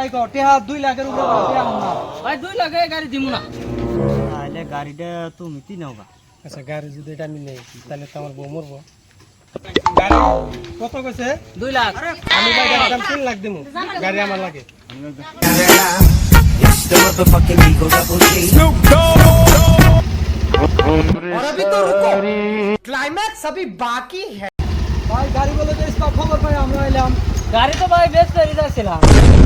তাই কও টেহা 2 লাখের উপরে টেহা না ভাই 2 লাখে গাড়ি দিমু না তাহলে গাড়িটা তুমি কি নাওগা? আচ্ছা গাড়ি যদি এটা আমি নেই তাহলে তো আমার বউ মরবো। গাড়ি কত কইছে? 2 লাখ আমি ভাই গাড়ির দাম 3 লাখ দিমু, গাড়ি আমার লাগে। और अभी तो रुको, क्लाइमैक्स अभी बाकी है। ভাই গাড়ি বলে যে ইসকা খবর ভাই আমরা এলাম গাড়ি তো ভাই বেশ করে যাচ্ছিলাম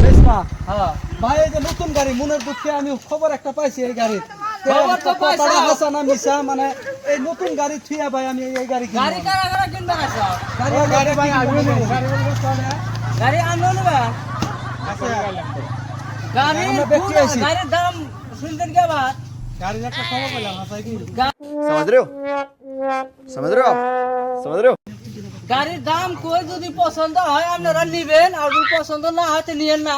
বেশনা হ্যাঁ ভাই এই যে নতুন গাড়ি মনের দুঃখে আমি খবর একটা পাইছি এই গাড়ির খবর তো পাইছো? কথাটা হাসা না মিশা মানে এই নতুন গাড়ি থুয়া ভাই আমি এই গাড়ি কিনবো। গাড়ি কারা কারা কিনবে আছে গাড়ি ভাই আসবে না গাড়ি বলবো চলে গাড়ি আনলো না আছে গাড়ি আমরা ব্যক্তি আছি। গাড়ির দাম শুনতেন কে বাদ গাড়ির একটা খবর পেলাম হাসাই কি समझ रहे हो? समझ रहे हो आप? समझ रहे हो? গাড়ির দাম কই যদি পছন্দ হয় আপনারা নিবেন আর যদি পছন্দ না হয় তো নিয়েন না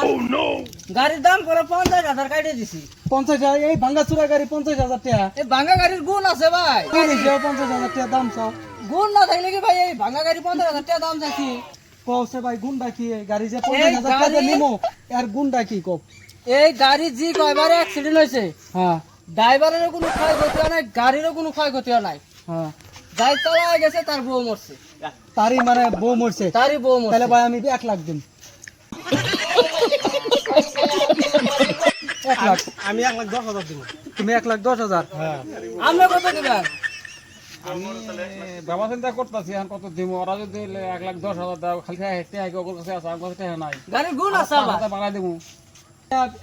গাড়ির দাম করে 50,000 কাটে দিছি 50,000 এই ভাঙ্গাচুরা গাড়ি 50,000 টাকা এই ভাঙা গাড়ির গুণ আছে ভাই কি নিছে 50,000 টাকা দাম চাও গুণ না থাকলে কি ভাই এই ভাঙা গাড়ি 50,000 টাকা দাম চাইছি কওছে ভাই গুন্ডা কি এই গাড়ি যে 50,000 টাকা গাড়ি- নিমো এর গুন্ডা কি কও? এই গাড়ি জি কয়বার অ্যাক্সিডেন্ট হয়েছে হ্যাঁ ড্রাইভারেরও কোনো ক্ষয়ক্ষতি হয় নাই গাড়িরও কোনো ক্ষয়ক্ষতি হয় নাই হ্যাঁ যাই চালায় গেছে তার বউ মরছে তারই মানে বউ মরছে তারই বউ তাহলে মরছে ভাই আমি 1 লাখ দিন 1 লাখ আমি 1,10,000 দিমু। তুমি 1,10,000 হ্যাঁ আমরা কত দিবেন বাবা চিন্তা করতেছি এখন কত দিব ওরা যদি 1,10,000 দাও খালি হেঁটে আগে ওর কাছে আছে আমার কাছে নাই গাড়ির গুণ আছে আবার বাড়াই দেবো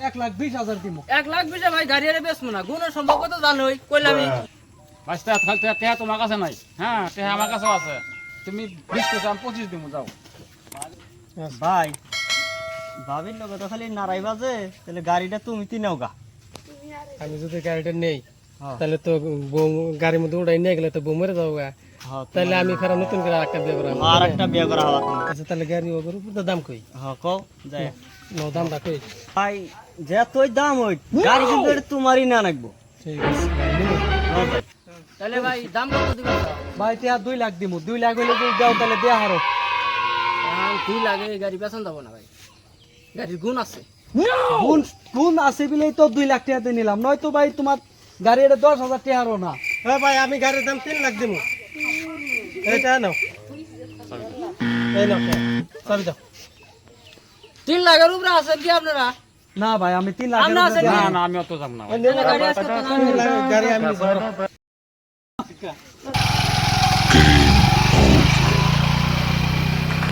1,20,000 দিব 1,20,000 ভাই গাড়ি আরে বেচবো না গুণের সম্ভব কত জানোই কইলামই বাইশটা খালি টেহা তোমার কাছে নাই হ্যাঁ টেহা আমার কাছেও আছে তুমি 20 কেজি আমি 25 দিব যাও ভাই ভাবির লোক তো খালি নারাই বাজে, তাহলে গাড়িটা তুমি কি নাওগা? আমি যদি গাড়িটা নেই হ্যাঁ। তাহলে তো বউ গাড়ির মধ্যে উড়াই নিয়ে গেলে তো বউ মরে যাবো গা। হ্যাঁ তাহলে আমি ফেরা নতুন করে আরেকটা বিয়ে করাম। আর একটা বিয়ে করা হওয়া তুমি। আচ্ছা তাহলে গাড়ি ওপর উপর তো দাম কই? হ্যাঁ কও যায় নাও দামটা কই? ভাই যে তুই দাম হই গাড়ি কিন্তু এটা তোমারই না নাকবো। ঠিক আছে ভাই, নিবো। তাহলে ভাই দাম কত দিবেন ভাই টিয়া 2 লাখ দিব 2 লাখ হইলে যদি দাও তাহলে দেয়া হারো 2 লাখ এই গাড়ি বেচন যাব না ভাই গাড়ির গুণ আছে গুণ গুণ আছে বিলেই তো 2 লাখ টাকা দিয়ে নিলাম নয়তো ভাই তোমার গাড়ি এটা 10,000 টাকা হারো না হ্যাঁ ভাই আমি গাড়ির দাম 3 লাখ দিমু। এইটা নাও, এই নাও চাবি দাও। 3 লাখের উপরে আছেন কি আপনারা না ভাই আমি 3 লাখ আমরা আছি না না আমি অত যাব না তাহলে গাড়ি আজকে তো না গাড়ি আমি নিছি।